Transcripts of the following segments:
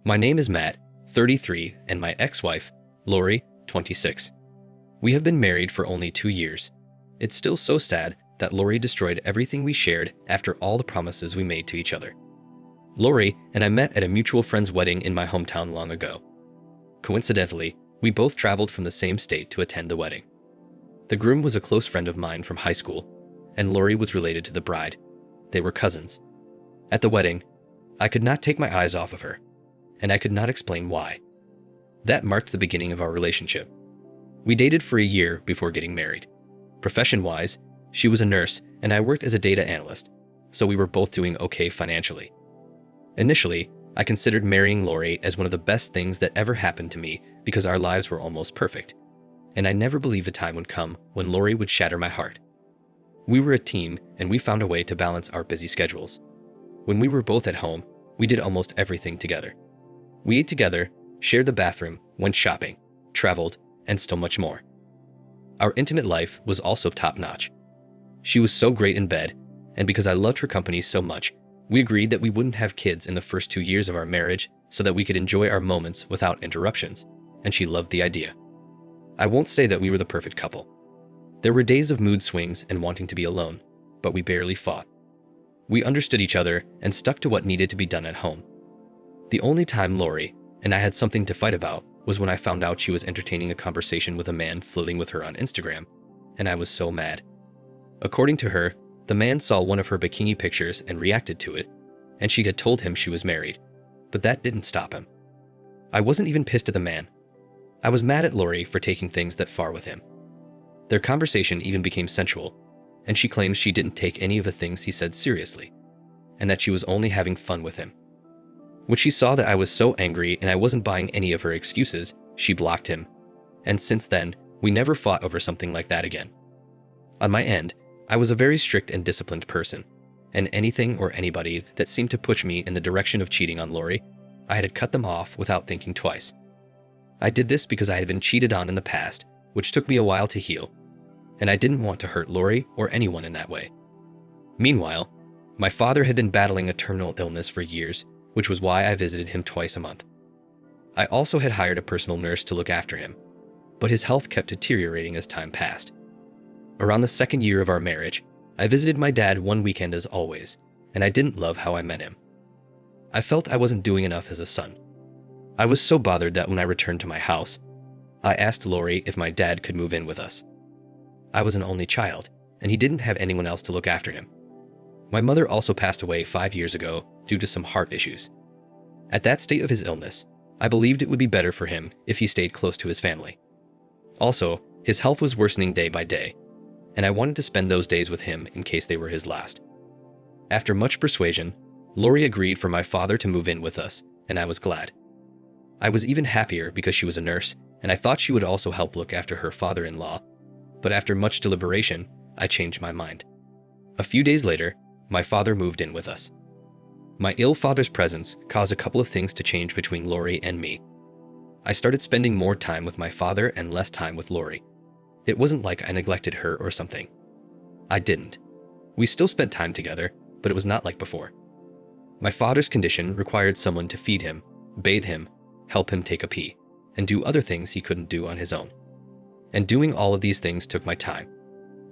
My name is Matt, 33, and my ex-wife, Lori, 26. We have been married for only 2 years. It's still so sad that Lori destroyed everything we shared after all the promises we made to each other. Lori and I met at a mutual friend's wedding in my hometown long ago. Coincidentally, we both traveled from the same state to attend the wedding. The groom was a close friend of mine from high school, and Lori was related to the bride. They were cousins. At the wedding, I could not take my eyes off of her, and I could not explain why. That marked the beginning of our relationship. We dated for a year before getting married. Profession-wise, she was a nurse and I worked as a data analyst, so we were both doing okay financially. Initially, I considered marrying Lori as one of the best things that ever happened to me because our lives were almost perfect, and I never believed a time would come when Lori would shatter my heart. We were a team and we found a way to balance our busy schedules. When we were both at home, we did almost everything together. We ate together, shared the bathroom, went shopping, traveled, and so much more. Our intimate life was also top-notch. She was so great in bed, and because I loved her company so much, we agreed that we wouldn't have kids in the first 2 years of our marriage so that we could enjoy our moments without interruptions, and she loved the idea. I won't say that we were the perfect couple. There were days of mood swings and wanting to be alone, but we barely fought. We understood each other and stuck to what needed to be done at home. The only time Lori and I had something to fight about was when I found out she was entertaining a conversation with a man flirting with her on Instagram, and I was so mad. According to her, the man saw one of her bikini pictures and reacted to it, and she had told him she was married, but that didn't stop him. I wasn't even pissed at the man. I was mad at Lori for taking things that far with him. Their conversation even became sensual, and she claims she didn't take any of the things he said seriously, and that she was only having fun with him. When she saw that I was so angry and I wasn't buying any of her excuses, she blocked him, and since then, we never fought over something like that again. On my end, I was a very strict and disciplined person, and anything or anybody that seemed to push me in the direction of cheating on Lori, I had to cut them off without thinking twice. I did this because I had been cheated on in the past, which took me a while to heal, and I didn't want to hurt Lori or anyone in that way. Meanwhile, my father had been battling a terminal illness for years, which was why I visited him twice a month. I also had hired a personal nurse to look after him, but his health kept deteriorating as time passed. Around the 2nd year of our marriage, I visited my dad one weekend as always, and I didn't love how I met him. I felt I wasn't doing enough as a son. I was so bothered that when I returned to my house, I asked Lori if my dad could move in with us. I was an only child, and he didn't have anyone else to look after him. My mother also passed away 5 years ago due to some heart issues. At that state of his illness, I believed it would be better for him if he stayed close to his family. Also, his health was worsening day by day, and I wanted to spend those days with him in case they were his last. After much persuasion, Lori agreed for my father to move in with us, and I was glad. I was even happier because she was a nurse, and I thought she would also help look after her father-in-law, but after much deliberation, I changed my mind. A few days later, my father moved in with us. My ill father's presence caused a couple of things to change between Lori and me. I started spending more time with my father and less time with Lori. It wasn't like I neglected her or something. I didn't. We still spent time together, but it was not like before. My father's condition required someone to feed him, bathe him, help him take a pee, and do other things he couldn't do on his own. And doing all of these things took my time.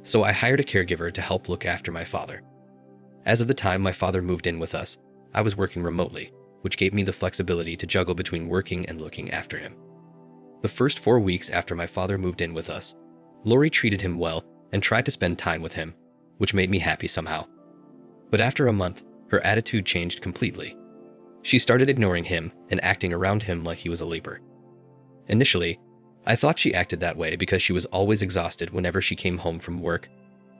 So I hired a caregiver to help look after my father. As of the time my father moved in with us, I was working remotely, which gave me the flexibility to juggle between working and looking after him. The first 4 weeks after my father moved in with us, Lori treated him well and tried to spend time with him, which made me happy somehow. But after a month, her attitude changed completely. She started ignoring him and acting around him like he was a leaper. Initially, I thought she acted that way because she was always exhausted whenever she came home from work,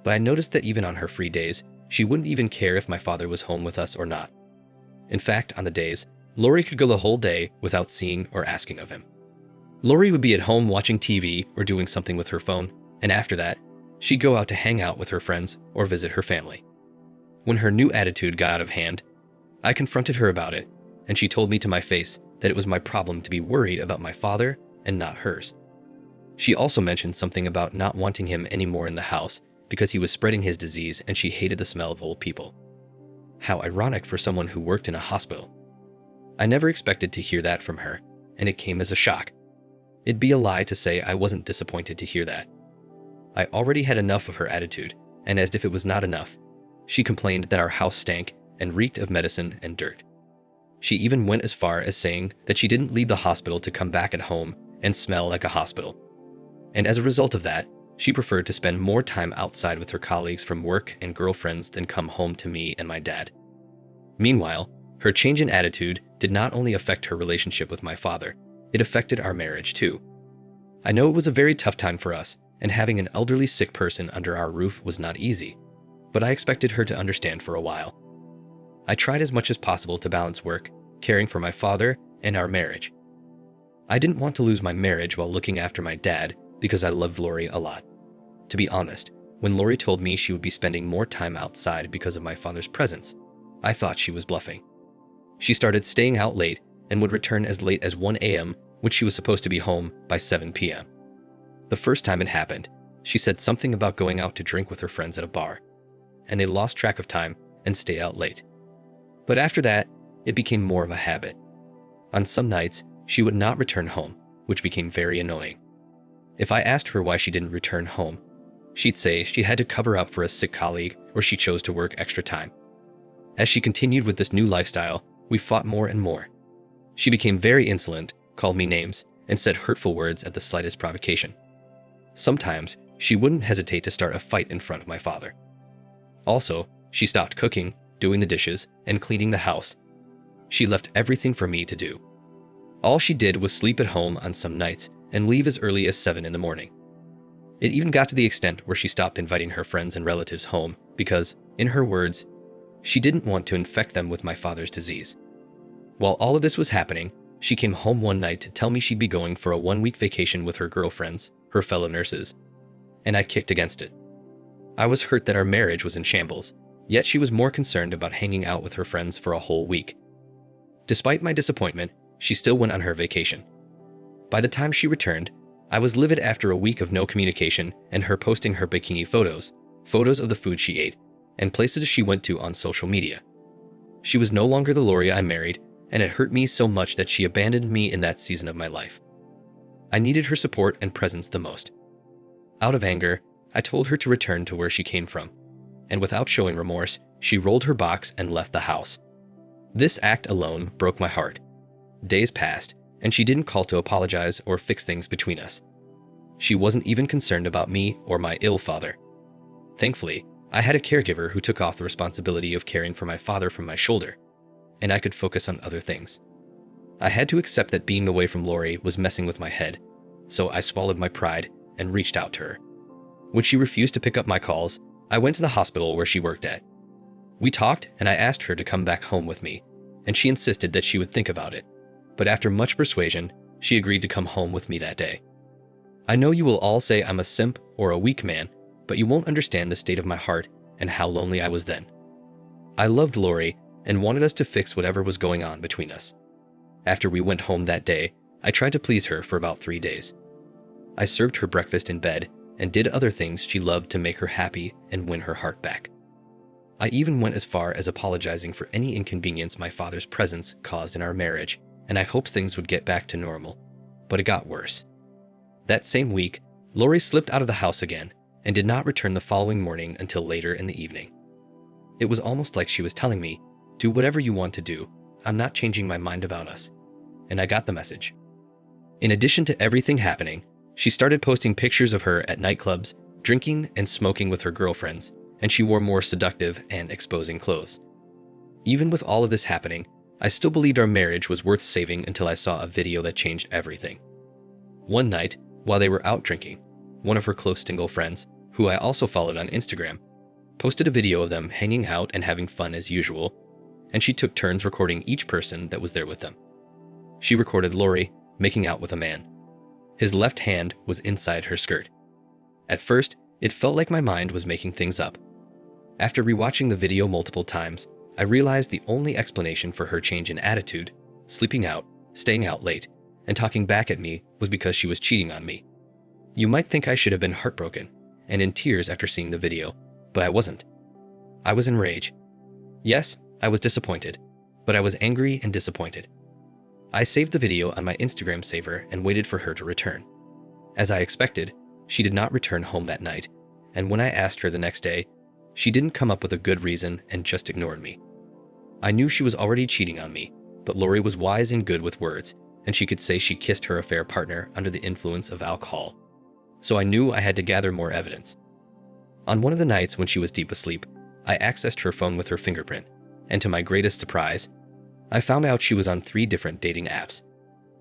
but I noticed that even on her free days, she wouldn't even care if my father was home with us or not. In fact, on the days, Lori could go the whole day without seeing or asking of him. Lori would be at home watching TV or doing something with her phone, and after that, she'd go out to hang out with her friends or visit her family. When her new attitude got out of hand, I confronted her about it, and she told me to my face that it was my problem to be worried about my father and not hers. She also mentioned something about not wanting him anymore in the house because he was spreading his disease and she hated the smell of old people. How ironic for someone who worked in a hospital. I never expected to hear that from her, and it came as a shock. It'd be a lie to say I wasn't disappointed to hear that. I already had enough of her attitude, and as if it was not enough, she complained that our house stank and reeked of medicine and dirt. She even went as far as saying that she didn't leave the hospital to come back at home and smell like a hospital. And as a result of that, she preferred to spend more time outside with her colleagues from work and girlfriends than come home to me and my dad. Meanwhile, her change in attitude did not only affect her relationship with my father, it affected our marriage too. I know it was a very tough time for us, and having an elderly sick person under our roof was not easy, but I expected her to understand for a while. I tried as much as possible to balance work, caring for my father, and our marriage. I didn't want to lose my marriage while looking after my dad because I loved Lori a lot. To be honest, when Lori told me she would be spending more time outside because of my father's presence, I thought she was bluffing. She started staying out late and would return as late as 1 a.m. when she was supposed to be home by 7 p.m. The first time it happened, she said something about going out to drink with her friends at a bar, and they lost track of time and stayed out late. But after that, it became more of a habit. On some nights, she would not return home, which became very annoying. If I asked her why she didn't return home, she'd say she had to cover up for a sick colleague or she chose to work extra time. As she continued with this new lifestyle, we fought more and more. She became very insolent, called me names, and said hurtful words at the slightest provocation. Sometimes, she wouldn't hesitate to start a fight in front of my father. Also, she stopped cooking, doing the dishes, and cleaning the house. She left everything for me to do. All she did was sleep at home on some nights and leave as early as 7 in the morning. It even got to the extent where she stopped inviting her friends and relatives home because, in her words, she didn't want to infect them with my father's disease. While all of this was happening, she came home one night to tell me she'd be going for a 1-week vacation with her girlfriends, her fellow nurses, and I kicked against it. I was hurt that our marriage was in shambles, yet she was more concerned about hanging out with her friends for a whole week. Despite my disappointment, she still went on her vacation. By the time she returned, I was livid after a week of no communication and her posting her bikini photos of the food she ate, and places she went to on social media. She was no longer the Lori I married, and it hurt me so much that she abandoned me in that season of my life. I needed her support and presence the most. Out of anger, I told her to return to where she came from, and without showing remorse, she rolled her box and left the house. This act alone broke my heart. Days passed, and she didn't call to apologize or fix things between us. She wasn't even concerned about me or my ill father. Thankfully, I had a caregiver who took off the responsibility of caring for my father from my shoulder, and I could focus on other things. I had to accept that being away from Lori was messing with my head, so I swallowed my pride and reached out to her. When she refused to pick up my calls, I went to the hospital where she worked at. We talked, and I asked her to come back home with me, and she insisted that she would think about it. But after much persuasion, she agreed to come home with me that day. I know you will all say I'm a simp or a weak man, but you won't understand the state of my heart and how lonely I was then. I loved Lori and wanted us to fix whatever was going on between us. After we went home that day, I tried to please her for about 3 days. I served her breakfast in bed and did other things she loved to make her happy and win her heart back. I even went as far as apologizing for any inconvenience my father's presence caused in our marriage, and I hoped things would get back to normal, but it got worse. That same week, Lori slipped out of the house again and did not return the following morning until later in the evening. It was almost like she was telling me, "Do whatever you want to do, I'm not changing my mind about us," and I got the message. In addition to everything happening, she started posting pictures of her at nightclubs, drinking and smoking with her girlfriends, and she wore more seductive and exposing clothes. Even with all of this happening, I still believed our marriage was worth saving until I saw a video that changed everything. One night, while they were out drinking, one of her close single friends, who I also followed on Instagram, posted a video of them hanging out and having fun as usual, and she took turns recording each person that was there with them. She recorded Lori making out with a man. His left hand was inside her skirt. At first, it felt like my mind was making things up. After rewatching the video multiple times, I realized the only explanation for her change in attitude, sleeping out, staying out late, and talking back at me was because she was cheating on me. You might think I should have been heartbroken and in tears after seeing the video, but I wasn't. I was enraged. Yes, I was disappointed, but I was angry and disappointed. I saved the video on my Instagram saver and waited for her to return. As I expected, she did not return home that night, and when I asked her the next day, she didn't come up with a good reason and just ignored me. I knew she was already cheating on me, but Lori was wise and good with words, and she could say she kissed her affair partner under the influence of alcohol. So I knew I had to gather more evidence. On one of the nights when she was deep asleep, I accessed her phone with her fingerprint, and to my greatest surprise, I found out she was on 3 different dating apps.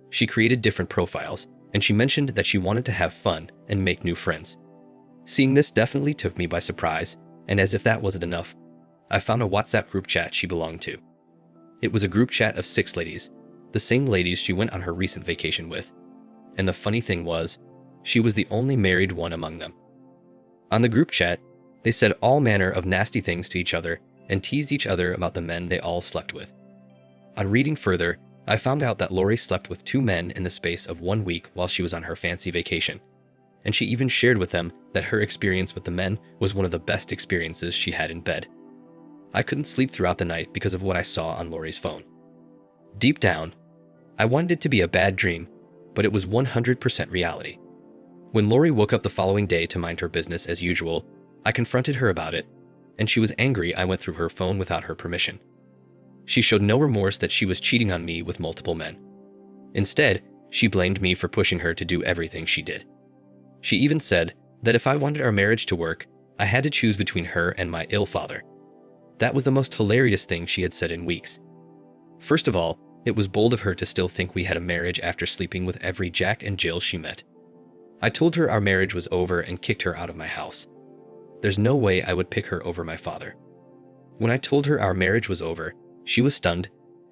She created different profiles, and she mentioned that she wanted to have fun and make new friends. Seeing this definitely took me by surprise, and as if that wasn't enough, I found a WhatsApp group chat she belonged to. It was a group chat of 6 ladies, the same ladies she went on her recent vacation with. And the funny thing was, she was the only married one among them. On the group chat, they said all manner of nasty things to each other and teased each other about the men they all slept with. On reading further, I found out that Lori slept with 2 men in the space of 1 week while she was on her fancy vacation. And she even shared with them that her experience with the men was one of the best experiences she had in bed. I couldn't sleep throughout the night because of what I saw on Lori's phone. Deep down, I wanted it to be a bad dream, but it was 100% reality. When Lori woke up the following day to mind her business as usual, I confronted her about it, and she was angry I went through her phone without her permission. She showed no remorse that she was cheating on me with multiple men. Instead, she blamed me for pushing her to do everything she did. She even said that if I wanted our marriage to work, I had to choose between her and my ill father. That was the most hilarious thing she had said in weeks. First of all, it was bold of her to still think we had a marriage after sleeping with every Jack and Jill she met. I told her our marriage was over and kicked her out of my house. There's no way I would pick her over my father. When I told her our marriage was over, she was stunned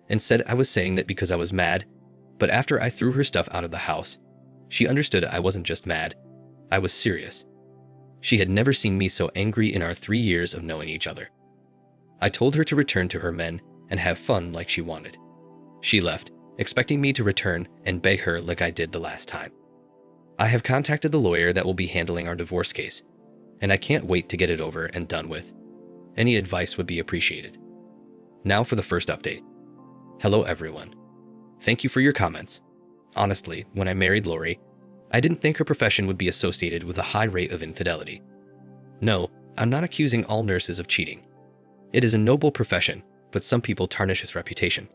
and said I was saying that because I was mad, but after I threw her stuff out of the house, she understood I wasn't just mad, I was serious. She had never seen me so angry in our 3 years of knowing each other. I told her to return to her men and have fun like she wanted. She left, expecting me to return and beg her like I did the last time. I have contacted the lawyer that will be handling our divorce case, and I can't wait to get it over and done with. Any advice would be appreciated. Now for the first update. Hello everyone. Thank you for your comments. Honestly, when I married Lori, I didn't think her profession would be associated with a high rate of infidelity. No, I'm not accusing all nurses of cheating. It is a noble profession, but some people tarnish its reputation.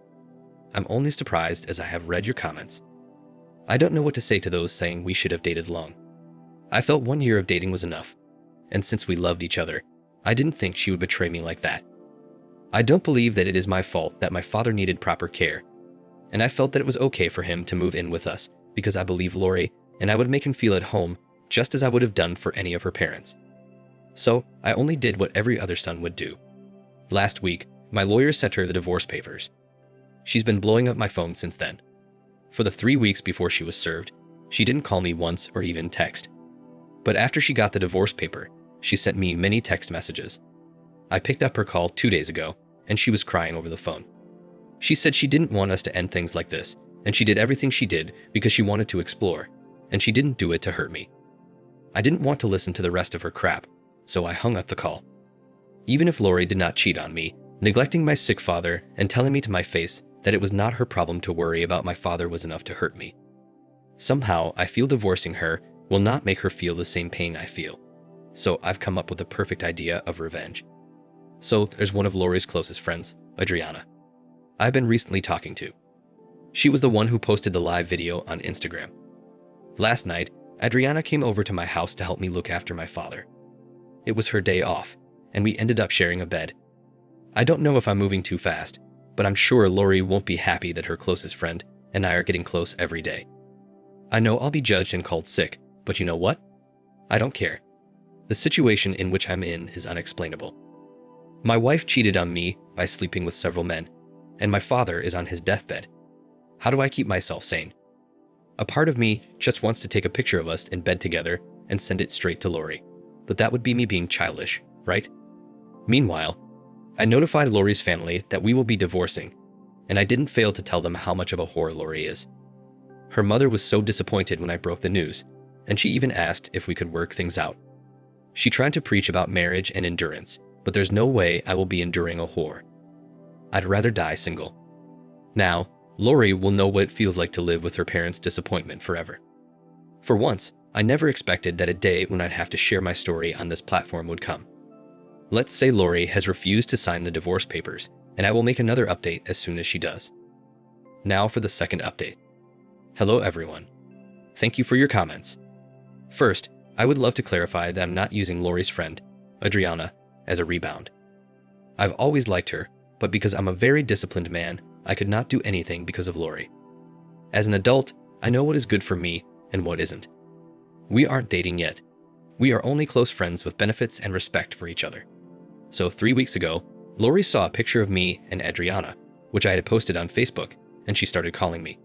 I'm only surprised as I have read your comments. I don't know what to say to those saying we should have dated long. I felt 1 year of dating was enough, and since we loved each other, I didn't think she would betray me like that. I don't believe that it is my fault that my father needed proper care, and I felt that it was okay for him to move in with us because I believe Lori and I would make him feel at home just as I would have done for any of her parents. So I only did what every other son would do. Last week, my lawyer sent her the divorce papers. She's been blowing up my phone since then. For the 3 weeks before she was served, she didn't call me once or even text. But after she got the divorce paper, she sent me many text messages. I picked up her call 2 days ago, and she was crying over the phone. She said she didn't want us to end things like this, and she did everything she did because she wanted to explore, and she didn't do it to hurt me. I didn't want to listen to the rest of her crap, so I hung up the call. Even if Lori did not cheat on me, neglecting my sick father and telling me to my face that it was not her problem to worry about my father was enough to hurt me. Somehow, I feel divorcing her will not make her feel the same pain I feel. So I've come up with a perfect idea of revenge. So there's one of Lori's closest friends, Adriana. I've been recently talking to. She was the one who posted the live video on Instagram. Last night, Adriana came over to my house to help me look after my father. It was her day off, and we ended up sharing a bed. I don't know if I'm moving too fast, but I'm sure Lori won't be happy that her closest friend and I are getting close every day. I know I'll be judged and called sick, but you know what? I don't care. The situation in which I'm in is unexplainable. My wife cheated on me by sleeping with several men, and my father is on his deathbed. How do I keep myself sane? A part of me just wants to take a picture of us in bed together and send it straight to Lori, but that would be me being childish, right? Meanwhile, I notified Lori's family that we will be divorcing, and I didn't fail to tell them how much of a whore Lori is. Her mother was so disappointed when I broke the news, and she even asked if we could work things out. She tried to preach about marriage and endurance, but there's no way I will be enduring a whore. I'd rather die single. Now, Lori will know what it feels like to live with her parents' disappointment forever. For once, I never expected that a day when I'd have to share my story on this platform would come. Let's say Lori has refused to sign the divorce papers, and I will make another update as soon as she does. Now for the second update. Hello everyone. Thank you for your comments. First, I would love to clarify that I'm not using Lori's friend, Adriana, as a rebound. I've always liked her, but because I'm a very disciplined man, I could not do anything because of Lori. As an adult, I know what is good for me and what isn't. We aren't dating yet. We are only close friends with benefits and respect for each other. So 3 weeks ago, Lori saw a picture of me and Adriana, which I had posted on Facebook, and she started calling me.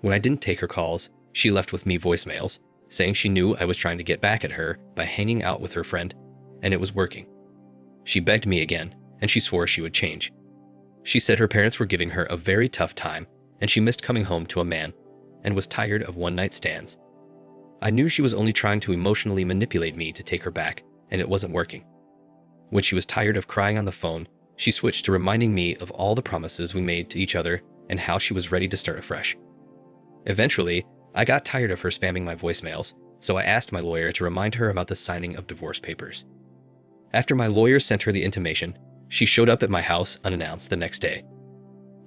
When I didn't take her calls, she left with me voicemails, saying she knew I was trying to get back at her by hanging out with her friend, and it was working. She begged me again, and she swore she would change. She said her parents were giving her a very tough time, and she missed coming home to a man, and was tired of one-night stands. I knew she was only trying to emotionally manipulate me to take her back, and it wasn't working. When she was tired of crying on the phone, she switched to reminding me of all the promises we made to each other and how she was ready to start afresh. Eventually, I got tired of her spamming my voicemails, so I asked my lawyer to remind her about the signing of divorce papers. After my lawyer sent her the intimation, she showed up at my house unannounced the next day.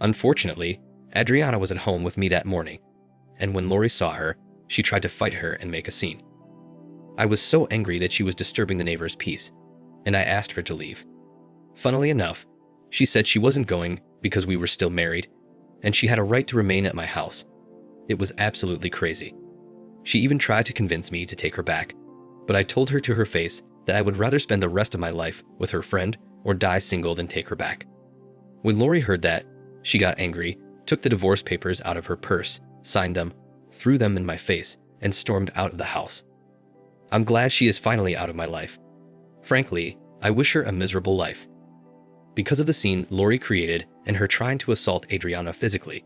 Unfortunately, Adriana was at home with me that morning, and when Lori saw her, she tried to fight her and make a scene. I was so angry that she was disturbing the neighbor's peace, and I asked her to leave. Funnily enough, she said she wasn't going because we were still married, and she had a right to remain at my house. It was absolutely crazy. She even tried to convince me to take her back, but I told her to her face that I would rather spend the rest of my life with her friend or die single than take her back. When Lori heard that, she got angry, took the divorce papers out of her purse, signed them, threw them in my face, and stormed out of the house. I'm glad she is finally out of my life. Frankly, I wish her a miserable life. Because of the scene Lori created and her trying to assault Adriana physically,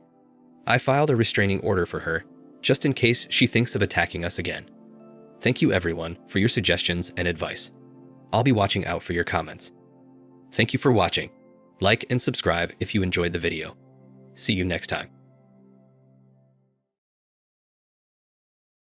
I filed a restraining order for her, just in case she thinks of attacking us again. Thank you everyone for your suggestions and advice. I'll be watching out for your comments. Thank you for watching. Like and subscribe if you enjoyed the video. See you next time.